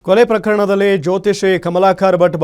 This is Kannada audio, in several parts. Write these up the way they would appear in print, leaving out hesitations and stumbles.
ಕೊಲೆ ಪ್ರಕರಣದಲ್ಲಿ ಜ್ಯೋತಿಷಿ ಕಮಲಾಕರ್ ಭಟ್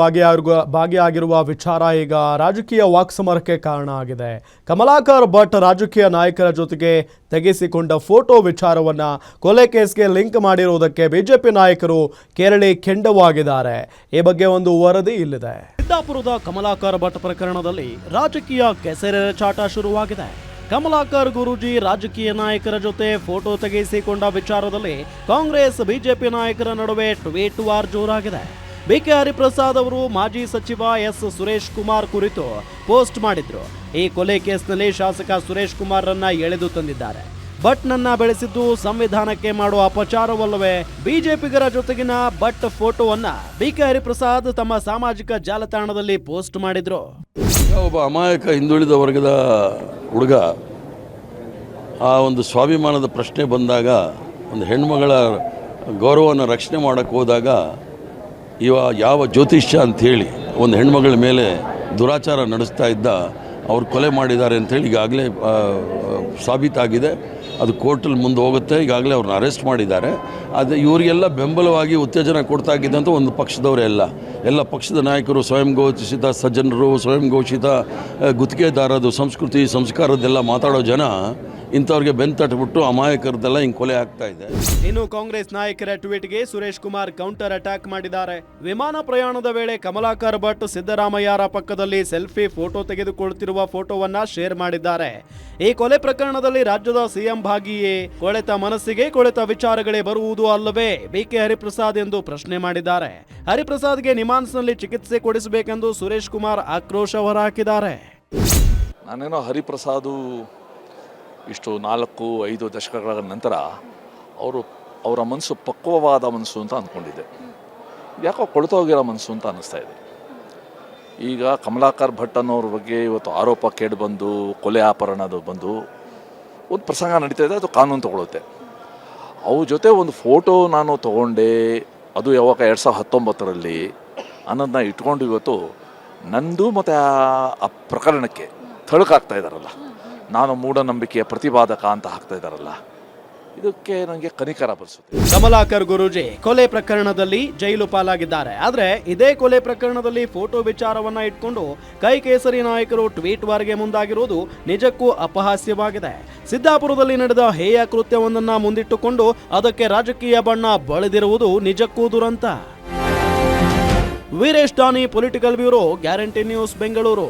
ಭಾಗಿಯಾಗಿರುವ ವಿಚಾರ ಈಗ ರಾಜಕೀಯ ವಾಕ್ಸಮರಕ್ಕೆ ಕಾರಣ ಆಗಿದೆ. ಕಮಲಾಕರ್ ಭಟ್ ರಾಜಕೀಯ ನಾಯಕರ ಜೊತೆಗೆ ತೆಗೆಸಿಕೊಂಡ ಫೋಟೋ ವಿಚಾರವನ್ನ ಕೊಲೆ ಕೇಸ್ಗೆ ಲಿಂಕ್ ಮಾಡಿರುವುದಕ್ಕೆ ಬಿಜೆಪಿ ನಾಯಕರು ಕೆರಳಿ ಕೆಂಡವಾಗಿದ್ದಾರೆ. ಈ ಬಗ್ಗೆ ಒಂದು ವರದಿ ಇಲ್ಲಿದೆ. ಸಿದ್ದಾಪುರದ ಕಮಲಾಕರ್ ಭಟ್ ಪ್ರಕರಣದಲ್ಲಿ ರಾಜಕೀಯ ಕೆಸರೆರಚಾಟ ಶುರುವಾಗಿದೆ. ಕಮಲಾಕರ್ ಗುರೂಜಿ ರಾಜಕೀಯ ನಾಯಕರ ಜೊತೆ ಫೋಟೋ ತೆಗೆಸಿಕೊಂಡ ವಿಚಾರದಲ್ಲಿ ಕಾಂಗ್ರೆಸ್ ಬಿಜೆಪಿ ನಾಯಕರ ನಡುವೆ ಟ್ವೀಟ್ ವಾರ್ ಜೋರಾಗಿದೆ. ಬಿಕೆ ಹರಿಪ್ರಸಾದ್ ಅವರು ಮಾಜಿ ಸಚಿವ ಎಸ್ ಸುರೇಶ್ ಕುಮಾರ್ ಕುರಿತು ಪೋಸ್ಟ್ ಮಾಡಿದ್ರು. ಈ ಕೊಲೆ ಕೇಸ್ನಲ್ಲಿ ಶಾಸಕ ಸುರೇಶ್ ಕುಮಾರ್ರನ್ನ ಎಳೆದು ತಂದಿದ್ದಾರೆ. ಭಟ್ ನನ್ನ ಬೆಳೆಸಿದ್ದು ಸಂವಿಧಾನಕ್ಕೆ ಮಾಡುವ ಅಪಚಾರವಲ್ಲವೇ? ಬಿಜೆಪಿಗರ ಜೊತೆಗಿನ ಭಟ್ ಫೋಟೋವನ್ನ ಬಿಕೆ ಹರಿಪ್ರಸಾದ್ ತಮ್ಮ ಸಾಮಾಜಿಕ ಜಾಲತಾಣದಲ್ಲಿ ಪೋಸ್ಟ್ ಮಾಡಿದ್ರು. ಒಬ್ಬ ಅಮಾಯಕ ಹಿಂದುಳಿದ ವರ್ಗದ ಹುಡುಗ ಆ ಒಂದು ಸ್ವಾಭಿಮಾನದ ಪ್ರಶ್ನೆ ಬಂದಾಗ, ಒಂದು ಹೆಣ್ಮಗಳ ಗೌರವವನ್ನು ರಕ್ಷಣೆ ಮಾಡೋಕ್ಕೆ ಹೋದಾಗ ಯಾವ ಜ್ಯೋತಿಷ್ಯ ಅಂಥೇಳಿ ಒಂದು ಹೆಣ್ಮಗಳ ಮೇಲೆ ದುರಾಚಾರ ನಡೆಸ್ತಾ ಇದ್ದ ಅವ್ರು ಕೊಲೆ ಮಾಡಿದ್ದಾರೆ ಅಂಥೇಳಿ ಈಗಾಗಲೇ ಸಾಬೀತಾಗಿದೆ. ಅದು ಕೋರ್ಟಲ್ಲಿ ಮುಂದೆ ಹೋಗುತ್ತೆ. ಈಗಾಗಲೇ ಅವ್ರನ್ನ ಅರೆಸ್ಟ್ ಮಾಡಿದ್ದಾರೆ. ಅದು ಇವರಿಗೆಲ್ಲ ಬೆಂಬಲವಾಗಿ ಉತ್ತೇಜನ ಕೊಡ್ತಾ ಇದ್ದಂಥ ಒಂದು ಪಕ್ಷದವರೇ ಎಲ್ಲ ಪಕ್ಷದ ನಾಯಕರು, ಸ್ವಯಂ ಘೋಷಿತ ಸಜ್ಜನರು, ಸ್ವಯಂ ಘೋಷಿತ ಗುತ್ತಿಗೆದಾರದು ಸಂಸ್ಕೃತಿ ಸಂಸ್ಕಾರದ್ದೆಲ್ಲ ಮಾತಾಡೋ ಜನ ಇಂಥವ್ರಿಗೆ ಬೆಂತಟ್ಬಿಟ್ಟು ಅಮಾಯಕರದೆಲ್ಲ ಹಿಂಗೆ ಕೊಲೆ ಆಗ್ತಾ ಇದೆ. ಇನ್ನು ಕಾಂಗ್ರೆಸ್ ನಾಯಕರ ಟ್ವೀಟ್ಗೆ ಸುರೇಶ್ ಕುಮಾರ್ ಕೌಂಟರ್ ಅಟ್ಯಾಕ್ ಮಾಡಿದ್ದಾರೆ. ವಿಮಾನ ಪ್ರಯಾಣದ ವೇಳೆ ಕಮಲಾಕರ್ ಭಟ್ ಸಿದ್ದರಾಮಯ್ಯರ ಪಕ್ಕದಲ್ಲಿ ಸೆಲ್ಫಿ ಫೋಟೋ ತೆಗೆದುಕೊಳ್ಳುತ್ತಿರುವ ಫೋಟೋವನ್ನ ಶೇರ್ ಮಾಡಿದ್ದಾರೆ. ಈ ಕೊಲೆ ಪ್ರಕರಣದಲ್ಲಿ ರಾಜ್ಯದ ಸಿಎಂ ಭಾಗಿಯೇ? ಕೊಳೆತ ಮನಸ್ಸಿಗೆ ಕೊಳೆತ ವಿಚಾರಗಳೇ ಬರುವುದು ಅಲ್ಲವೇ ಬಿಕೆ ಹರಿಪ್ರಸಾದ್ ಎಂದು ಪ್ರಶ್ನೆ ಮಾಡಿದ್ದಾರೆ. ಹರಿಪ್ರಸಾದ್ಗೆ ನಿಮಾನ್ಸ್ನಲ್ಲಿ ಚಿಕಿತ್ಸೆ ಕೊಡಿಸಬೇಕೆಂದು ಸುರೇಶ್ ಕುಮಾರ್ ಆಕ್ರೋಶ ಹೊರಹಾಕಿದ್ದಾರೆ. ನಾನೇನೋ ಹರಿಪ್ರಸಾದ್ ಇಷ್ಟು 4-5 ದಶಕಗಳ ನಂತರ ಅವರ ಮನಸ್ಸು ಪಕ್ವವಾದ ಮನಸ್ಸು ಅಂತ ಅಂದ್ಕೊಂಡಿದ್ದೆ. ಯಾಕೋ ಕೊಳ್ತೋಗಿರೋ ಮನಸ್ಸು ಅಂತ ಅನ್ನಿಸ್ತಾ ಇದೆ. ಈಗ ಕಮಲಾಕರ್ ಭಟ್ ಅನ್ನೋರ ಬಗ್ಗೆ ಇವತ್ತು ಆರೋಪ ಕೇಳಿ ಬಂದು ಕೊಲೆ ಅಪಹರಣದು ಬಂದು ಒಂದು ಪ್ರಸಂಗ ನಡೀತಾ ಇದೆ. ಅದು ಕಾನೂನು ತಗೊಳುತ್ತೆ. ಅವ್ರ ಜೊತೆ ಒಂದು ಫೋಟೋ ನಾನು ತೊಗೊಂಡೆ, ಅದು ಯಾವಾಗ 2019ರಲ್ಲಿ ಅನ್ನೋದನ್ನ ಇಟ್ಕೊಂಡು ಇವತ್ತು ನಂದು ಮತ್ತು ಆ ಪ್ರಕರಣಕ್ಕೆ ತಳುಕಾಗ್ತಾ ಇದ್ದಾರಲ್ಲ, ನಾನು ಮೂಢನಂಬಿಕೆಯ ಪ್ರತಿಪಾದಕ ಅಂತ ಹಾಕ್ತಾ ಇದ್ದಾರಲ್ಲ, ಇದಕ್ಕೆ ನನಗೆ ಕನಿಕರ ಬರೆಸುತ್ತೆ. ಕಮಲಾಕರ್ ಗುರೂಜಿ ಕೊಲೆ ಪ್ರಕರಣದಲ್ಲಿ ಜೈಲು ಪಾಲಾಗಿದ್ದಾರೆ. ಆದ್ರೆ ಇದೇ ಕೊಲೆ ಪ್ರಕರಣದಲ್ಲಿ ಫೋಟೋ ವಿಚಾರವನ್ನ ಇಟ್ಕೊಂಡು ಕೈ ಕೇಸರಿ ನಾಯಕರು ಟ್ವೀಟ್ ವಾರ್ಗೆ ಮುಂದಾಗಿರುವುದು ನಿಜಕ್ಕೂ ಅಪಹಾಸ್ಯವಾಗಿದೆ. ಸಿದ್ದಾಪುರದಲ್ಲಿ ನಡೆದ ಹೇಯ ಕೃತ್ಯವೊಂದನ್ನ ಮುಂದಿಟ್ಟುಕೊಂಡು ಅದಕ್ಕೆ ರಾಜಕೀಯ ಬಣ್ಣ ಬಳಿದಿರುವುದು ನಿಜಕ್ಕೂ ದುರಂತ. ವೀರೇಶ್ ದಾನಿ, political bureau, guarantee news, Bengaluru.